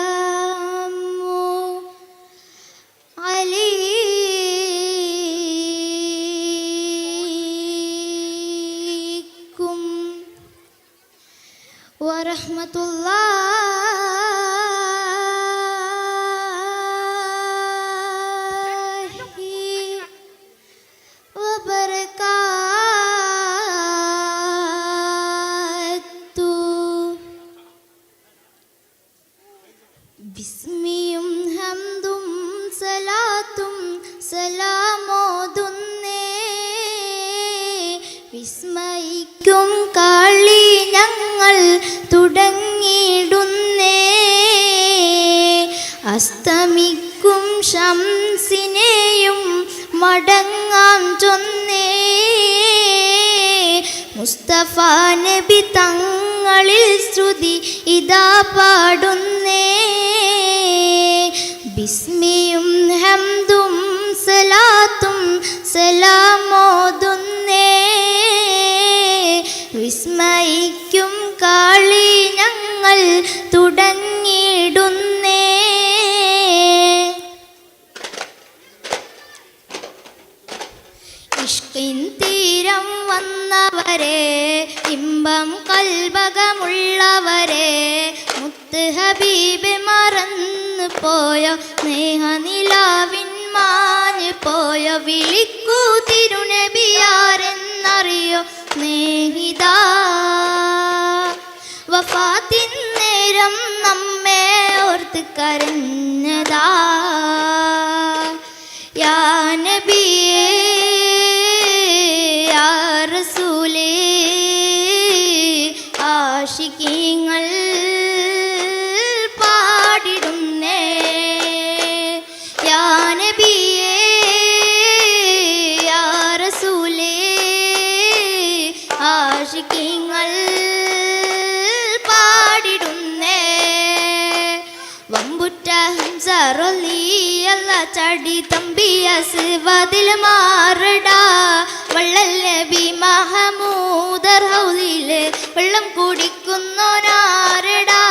അസ്സലാമു അലൈക്കും വറഹ്മത്തുള്ളാഹി വബറകാതുഹു. ബിസ്മിയും ഹംദും സലാത്തും സലാമോതുന്നേ, വിസ്മയിക്കും കളി ഞങ്ങൾ തുടങ്ങിടുന്നേ. അസ്തമിക്കും ശംസിനെയും മടങ്ങാൻ ചൊന്നേ, മുസ്തഫ നബി തങ്ങളിൽ ശ്രുതി ഇതാ പാടുന്നേ. ബിസ്മിയും ഹംദും സലാത്തും സലാമോതുന്നേ, വിസ്മയിക്കും കളി ഞങ്ങൾ തുടങ്ങിടുന്നേ. ഇഷ്കിൻ തീരം വന്നവരെ, ഇമ്പം കൽബകമുള്ളവരെ, മുത്ത് ഹബീബ് മറന്നു പോയോ, സ്നേഹനിലാവിൻ മാഞ്ഞു പോയോ. വിളിക്കൂ തിരുനബിയാരെന്നറിയോ സ്നേഹിതാ, വഫാത്തിൻ നേരം നമ്മെ ഓർത്ത് കരഞ്ഞതാ. യാ നബിയേ യാ റസൂലേ, ആശികീങ്ങൾ പാടിടുന്നേ. യാ നബിയേ യാ റസൂലേ, ആശികീങ്ങൾ പാടിടുന്നേ. വമ്പുറ്റ ഹംസറൊലിയല്ല ചടി തമ്പിയസ് വതിൽ മാറടാ. വള്ളൽ നബി മഹമൂദർ ഹൗദില് വെള്ളം കുടിക്കുന്നോനാരടാ.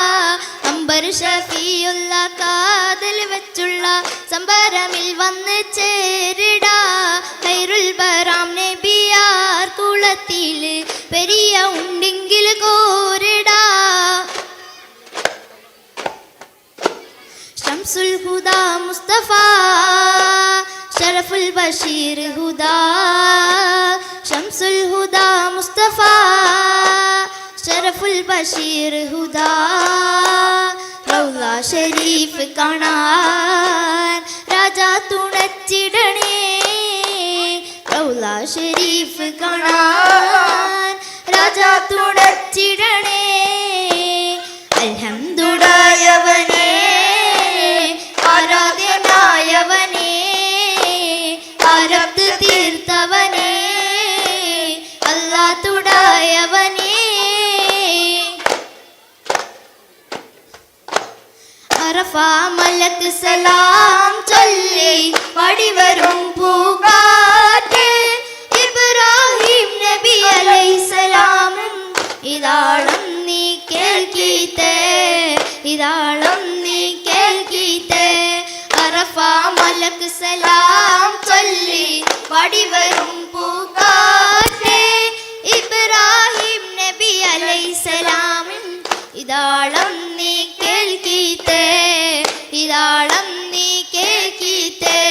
അംബർ ഷഫിയുള്ള കാതിൽ വെച്ചുള്ള സംബരമിൽ വന്ന് ചേരിടാ. ഖൈറുൽ ബറാം നബിയാർ കുളത്തില് പെരിയ ഉണ്ടെങ്കിൽ കോരിടാ. ശംസുൽ ഹുദാ മുസ്തഫ ശരഫുൽ ബഷീർ ഹുദാ. ശംസുൽ ഹുദാ മുസ്തഫ ശരഫുൽ ബഷീർ ഹുദാ. റൗള ഷരീഫ് കാണാൻ രാജാ തുണച്ചിടണേ. റൗള ഷരീഫ് കാണാൻ രാജാ തുണച്ചിടണേ. അൽഹംദുലില്ലാഹ് ആരാധ്യനായവനേ, ആരബ്ദ് തീർത്തവനേ, അല്ലാ തുടായവനേ. അറഫ മലക്ക് സലാം ചൊല്ലി വടിവരും പൂകാറ്റ്. ഇബ്രാഹിം നബി അലൈഹിസ്സലാമും ഇതാളം നീ കേൾക്കീത്തേ, ഇതാളം നീ കേൾക്കീത്തേ. അറഫ മലക്ക് സലാം ചൊല്ലി വടിവരും പൂകാറ്റ്. ഇബ്രാഹിം നബി അലൈഹിസ്സലാമും ഇതാളം നീ കേൾക്കീത്തേ, ഇതാളം നീ കേൾക്കീത്തേ.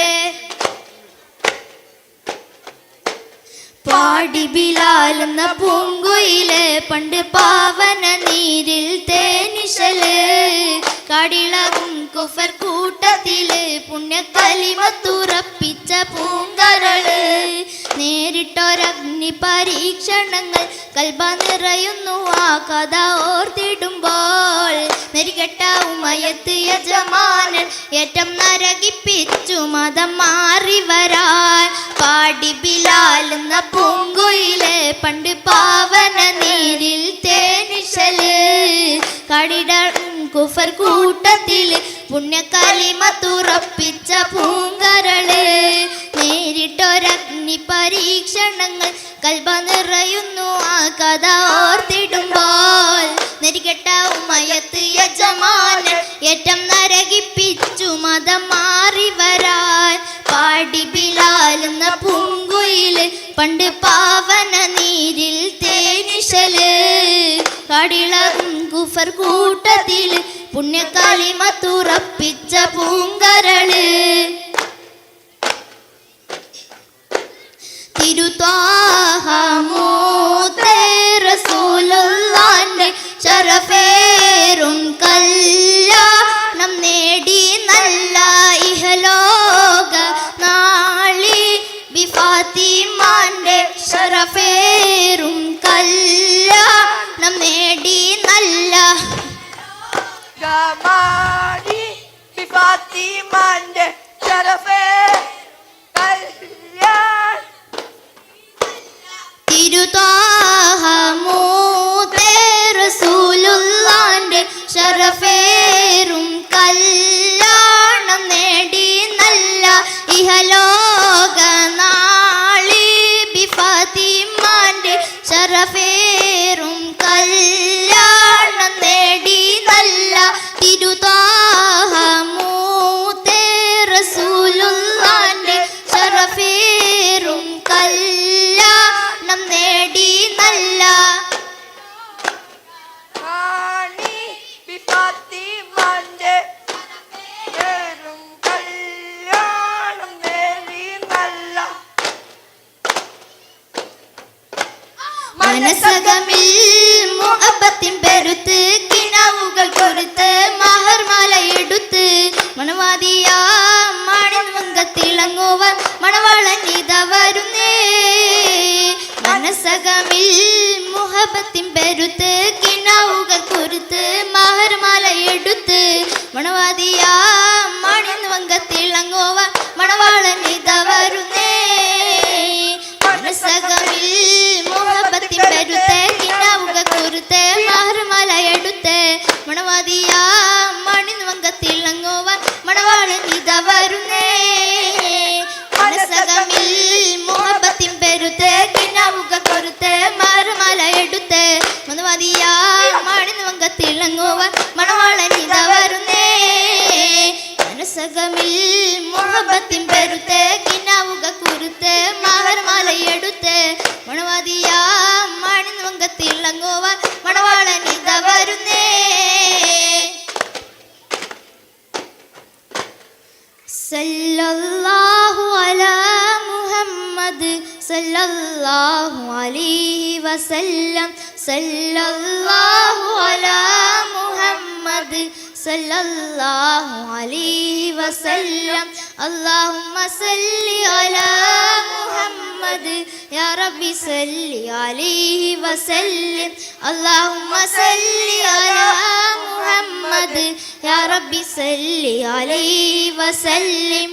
പാടി ബിലാലെന്ന പൂങ്കുയില് പണ്ട് പാവന നീരിൽ തേനിശല്. കടിളകും കുഫർ കൂട്ടത്തില് പുണ്യക്കലിമത്തുറപ്പിച്ച പൂങ്കരള്. നേരിട്ടൊരഗ്നി പരീക്ഷണങ്ങൾ കൽബ നിറയുന്നു ആ കഥ ഓർത്തിടുമ്പോൾ. നെരികെട്ട ഉമയത്ത് യജമാനൻ ഏറ്റം നരകിപ്പിച്ചു മതം മാറി വരാൻ. പാടി ബിലാലെന്ന പൂങ്കുയില് പണ്ട് പാവന നീരിൽ തേനിശല്. കടിടം കുഫർ കൂട്ടത്തില് പുണ്യക്കലിമത്തുറപ്പിച്ച പൂങ്കരള്. നേരിട്ടൊരഗ്നി പരീക്ഷണങ്ങൾ കൽബ നിറയുന്നു ആ കഥ ഓർത്തിടുമ്പോൾ. നെരികെട്ട ഉമയത്ത് യജമാനൻ ഏറ്റം നരകിപ്പിച്ചു മതം മാറി വരാൻ. പാടി ബിലാലെന്ന പൂങ്കുയില് പണ്ട് പാവന നീരിൽ തേനിശല്. കടിളകും കുഫർ കൂട്ടത്തില് പുണ്യകാലിമത്തുറപ്പിച്ച പൂങ്കരള്. തിരുത്വാഹ മൂത്തേ റസൂലുള്ളാന്റെ ശറഫേറും കല്യാണം നേടി നല്ല ഇഹലോക നാളി ബിഫാത്തിമാന്റെ ശറഫേറും കല്യാണം നേടി നല്ല ഗമാനി ബിഫാത്തിമാന്റെ ശറഫേ കല്യാണം. തിരുത്വാഹ മൂത്തേ റസൂലുള്ളാന്റെ ശറഫേറും കല്യാണം നേടി നല്ല ഇഹലോക നാളി ബിഫാത്തിമാന്റെ ശറഫേറും കല്യാണം നേടി നല്ല. തിരുത്വാഹ മൂത്തേ റസൂലുള്ളാന്റെ ശറഫേറും കല്യാണം നേടി നല്ല. റാണി ബിഫാത്തിമാന്റെ ശറഫേറും കല്യാണം നേടി നല്ല. മനസ്സകമിൽ മുഹബത്തിൻ പെരുത്ത് കിനാവുകൾ കൊരുത്ത് മഹർമാല എടുത്ത് മണവാദിയ മണിമങ്കത്തിളങ്ങുവാൻ മണവാളൻ ഇതാ വരുന്നേ. മനസ്സകമിൽ മുഹബത്തിൻ പെരുത്ത് കിനാവുകൾ കൊരുത്ത് മഹർമാല എടുത്ത് മണവാദിയ മണിമങ്കത്തിളങ്ങുവാൻ മണവാളൻ ഇതാ വരുന്നേ. മനസ്സകമിൽ മുഹബത്തിൻ പെരുത്ത് കിനാവുകൾ കൊരുത്ത് മഹർമാല എടുത്ത് മണവാദിയ മണിമങ്കത്തിളങ്ങുവാൻ മണവാളൻ ഇതാ വരുന്നേ. മനസ്സകമിൽ മുഹബത്തിൻ പെരുത്ത് കിനാവുകൾ കൊരുത്ത് മഹർമാല എടുത്ത് മണവാദിയ മണിമങ്കത്തിളങ്ങുവാൻ മണവാളൻ ഇതാ വരുന്നേ. മനസ്സകമിൽ മുഹബത്തിൻ പെരുത്ത് കിനാവുകൾ കൊരുത്ത് മഹർമാല എടുത്ത് മണവാദിയ മണിമങ്കത്തിളങ്ങുവാൻ മണവാളൻ ഇതാ വരുന്നേ. സല്ലല്ലാഹു അലാ മുഹമ്മദ് സല്ലല്ലാഹു അലൈഹി വസല്ലം. സല്ലല്ലാഹു അലാ മുഹമ്മദ് സല്ലല്ലാഹു അലൈഹി വസല്ലം. അല്ലാഹുമ്മ സല്ലി അലാ മുഹമ്മദ് യാ റബ്ബി സല്ലി അലൈഹി വസല്ലം. അല്ലാഹുമ്മ സല്ലി അലാ മുഹമ്മദ് യാ റബ്ബി സല്ലി അലൈഹി വസല്ലം.